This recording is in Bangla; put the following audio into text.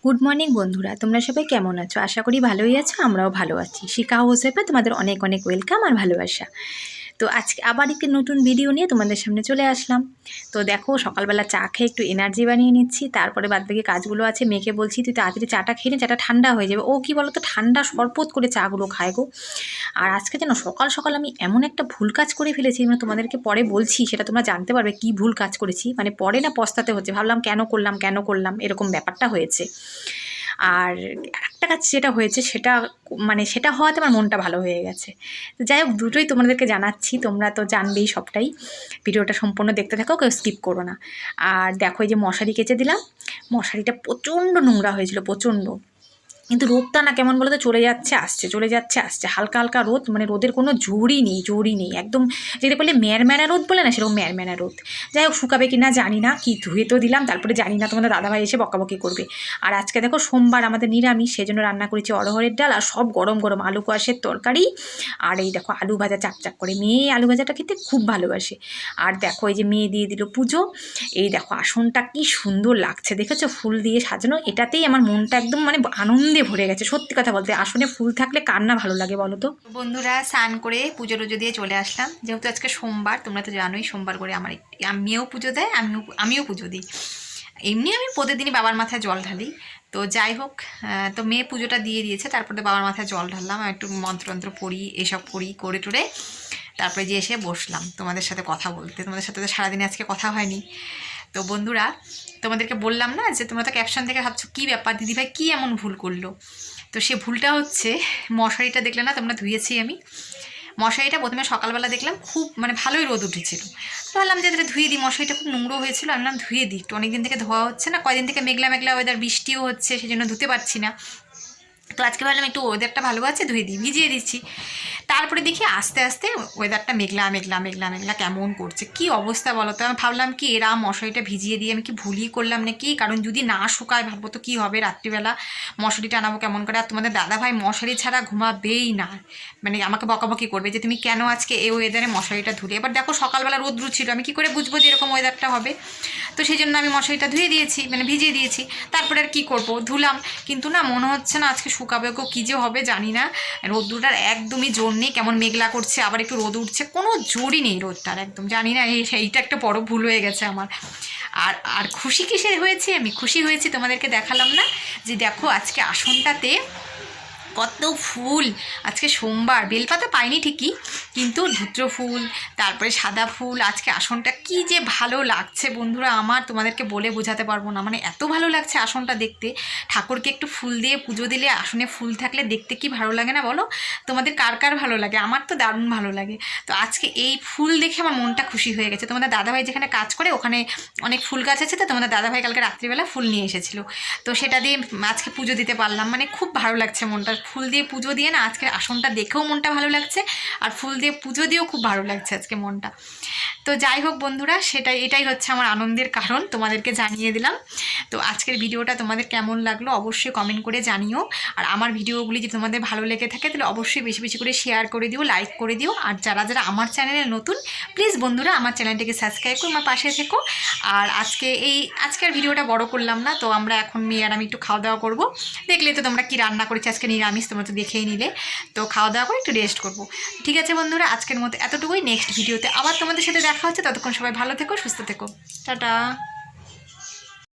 গুড মর্নিং বন্ধুরা, তোমরা সবাই কেমন আছো? আশা করি ভালোই আছো, আমরাও ভালো আছি। শিখা হোসেপে তোমাদের অনেক অনেক ওয়েলকাম আর ভালোবাসা। তো আজকে আবার একটি নতুন ভিডিও নিয়ে তোমাদের সামনে চলে আসলাম। তো দেখো, সকালবেলা চা খেয়ে একটু এনার্জি বানিয়ে নিচ্ছি, তারপরে বাদবাকি কাজগুলো আছে। মেয়েকে বলছি তুই তাড়াতাড়ি চাটা খেয়ে নে, চাটা ঠান্ডা হয়ে যাবে। ও কি বলতো, ঠান্ডা শরবত করে চাগুলো খায় গো। আর আজকে যেন সকাল সকাল আমি এমন একটা ভুল কাজ করে ফেলেছি, মানে তোমাদেরকে পরে বলছি, সেটা তোমরা জানতে পারবে কি ভুল কাজ করেছি। মানে পরে না পস্তাতে হচ্ছে, ভাবলাম কেন করলাম এরকম ব্যাপারটা হয়েছে। আর একটা কাজ যেটা হয়েছে সেটা হওয়াতে আমার মনটা ভালো হয়ে গেছে। তো যাই হোক, দুটোই তোমাদেরকে জানাচ্ছি, তোমরা তো জানবেই সবটাই। ভিডিওটা সম্পূর্ণ দেখতে থাকো, কেউ স্কিপ করো না। আর দেখো, এই যে মশারি কেচে দিলাম, মশারিটা প্রচণ্ড নোংরা হয়েছিল, প্রচণ্ড। কিন্তু রোদটা না কেমন বলো তো, চলে যাচ্ছে আসছে, হালকা হালকা রোদ, মানে রোদের কোনো জোরই নেই একদম। যেটা বলে ম্যারম্যারা রোদ বলে না, সেরকম ম্যারম্যারা রোদ। যাই হোক, শুকাবে কি না জানি না, কি ধুয়ে তো দিলাম, তারপরে জানি না তোমাদের দাদাভাই এসে বকাবকি করবে। আর আজকে দেখো সোমবার, আমাদের নিরামিষ, সেজন্য রান্না করেছি অরহরের ডাল আর সব গরম গরম আলু কোয়াশের তরকারি। আর এই দেখো আলু ভাজা চাক করে, মেয়ে আলু ভাজাটা খেতে খুব ভালোবাসে। আর দেখো এই যে মেয়ে দিয়ে দিল পুজো। এই দেখো আসনটা কি সুন্দর লাগছে, দেখেছো, ফুল দিয়ে সাজানো। এটাতেই আমার মনটা একদম মানে আনন্দে ভরে গেছে। সত্যি কথা বলতে, আসনে ফুল থাকলে কার না ভালো লাগে বলো তো। বন্ধুরা, স্নান করে পুজো টুজো দিয়ে চলে আসলাম। যেহেতু আজকে সোমবার, তোমরা তো জানোই সোমবার করে আমার মেয়েও পুজো দেয়, আমিও পুজো দিই। এমনি আমি প্রতিদিনই বাবার মাথায় জল ঢালি। তো যাই হোক, তো মেয়ে পুজোটা দিয়ে দিয়েছে, তারপরে বাবার মাথায় জল ঢাললাম, একটু মন্ত্রতন্ত্র পড়ি, এসব পড়ি করে টুরে তারপরে যে এসে বসলাম তোমাদের সাথে কথা বলতে। তোমাদের সাথে তো সারাদিনে আজকে কথা হয়নি। তো বন্ধুরা, তোমাদেরকে বললাম না যে তোমরা তো ক্যাপশন থেকে ভাবছো কী ব্যাপার, দিদিভাই কী এমন ভুল করলো। তো সে ভুলটা হচ্ছে, মশারিটা দেখলে না তোমরা, ধুয়েছি আমি। মশারিটা প্রথমে সকালবেলা দেখলাম খুব মানে ভালোই রোদ উঠেছিল, তো ভাবলাম যে এটা ধুয়ে দিই, মশারিটা খুব নোংরা হয়েছিল, আমি বললাম ধুয়ে দিই, একটু অনেকদিন থেকে ধোয়া হচ্ছে না, কয়দিন থেকে মেঘলা মেঘলা ওয়েদার, বৃষ্টিও হচ্ছে, সেই জন্য ধুতে পারছি না। তো আজকে ভাবলাম একটু ওয়েদারটা ভালো আছে, ধুয়ে দিই, ভিজিয়ে দিচ্ছি। তারপরে দেখি আস্তে আস্তে ওয়েদারটা মেঘলা কেমন করছে, কি অবস্থা বলো তো। আমি ভাবলাম কি এরা মশারিটা ভিজিয়ে দিয়ে আমি কি ভুলই করলাম নাকি, কারণ যদি না শুকায় ভাববো তো কী হবে, রাত্রিবেলা মশারিটা আনাবো কেমন করে। আর তোমাদের দাদাভাই মশারি ছাড়া ঘুমাবেই না, মানে আমাকে বকাবকি করবে যে তুমি কেন আজকে এই ওয়েদারে মশারিটা ধুলে। এবার দেখো সকালবেলা রোদ্রু ছিল, আমি কি করে বুঝবো যে এরকম ওয়েদারটা হবে। তো সেই জন্য আমি মশারিটা ধুয়ে দিয়েছি, মানে ভিজিয়ে দিয়েছি। তারপরে আর কী করবো, ধুলাম, কিন্তু না মনে হচ্ছে না আজকে শুকাবে গো, কী যে হবে জানি না। রোদ্দুরটার একদমই জোর নেই, কেমন মেঘলা করছে, আবার একটু রোদ উঠছে, কোনো জোরই নেই রোদটার, একদম জানি না। এইটা একটা বড় ভুল হয়ে গেছে আমার। আর আর খুশি কিসের হয়েছি, আমি খুশি হয়েছি তোমাদেরকে দেখালাম না, যে দেখো আজকে আসনটাতে কত ফুল। আজকে সোমবার, বেলপাতা পাইনি ঠিকই, কিন্তু ধুত্র ফুল, তারপরে সাদা ফুল। আজকে আসনটা কি যে ভালো লাগছে বন্ধুরা আমার, তোমাদেরকে বলে বোঝাতে পারবো না, মানে এত ভালো লাগছে আসনটা দেখতে। ঠাকুরকে একটু ফুল দিয়ে পুজো দিলে, আসনে ফুল থাকলে দেখতে কি ভালো লাগে না বলো। তোমাদের কার কার ভালো লাগে, আমার তো দারুণ ভালো লাগে। তো আজকে এই ফুল দেখে আমার মনটা খুশি হয়ে গেছে। তোমাদের দাদাভাই যেখানে কাজ করে ওখানে অনেক ফুল গাছ আছে, তো তোমাদের দাদাভাই কালকে রাত্রিবেলা ফুল নিয়ে এসেছিলো, তো সেটা দিয়ে আজকে পুজো দিতে পারলাম, মানে খুব ভালো লাগছে মনটা। ফুল দিয়ে পুজো দিয়ে না, আজকে আসনটা দেখেও মনটা ভালো লাগছে, আর ফুল দিয়ে পুজো দিয়েও খুব ভালো লাগছে আজকে মনটা। তো যাই হোক বন্ধুরা, এটাই হচ্ছে আমার আনন্দের কারণ, তোমাদেরকে জানিয়ে দিলাম। তো আজকের ভিডিওটা তোমাদের কেমন লাগলো অবশ্যই কমেন্ট করে জানিও। আর আমার ভিডিওগুলি যদি তোমাদের ভালো লেগে থাকে তাহলে অবশ্যই বেশি বেশি করে শেয়ার করে দিও, লাইক করে দিও। আর যারা যারা আমার চ্যানেলে নতুন, প্লিজ বন্ধুরা আমার চ্যানেলটিকে সাবস্ক্রাইব করে আমার পাশে থেকো। আর আজকের ভিডিওটা বড় করলাম না, তো আমরা এখন মেয়ে আর আমি একটু খাওয়া দাওয়া করবো। দেখলে তো তোমরা কি রান্না করেছি, আজকে নিরামিষ, তোমরা তো দেখেই নিলে। তো খাওয়া দাওয়া করে একটু রেস্ট করবো। ঠিক আছে বন্ধুরা, আজকের মতো এতটুকুই। নেক্সট ভিডিওতে আবার তোমাদের সাথে দেখা হচ্ছে, ততক্ষণ সবাই ভালো থেকো, সুস্থ থেকো, টাটা।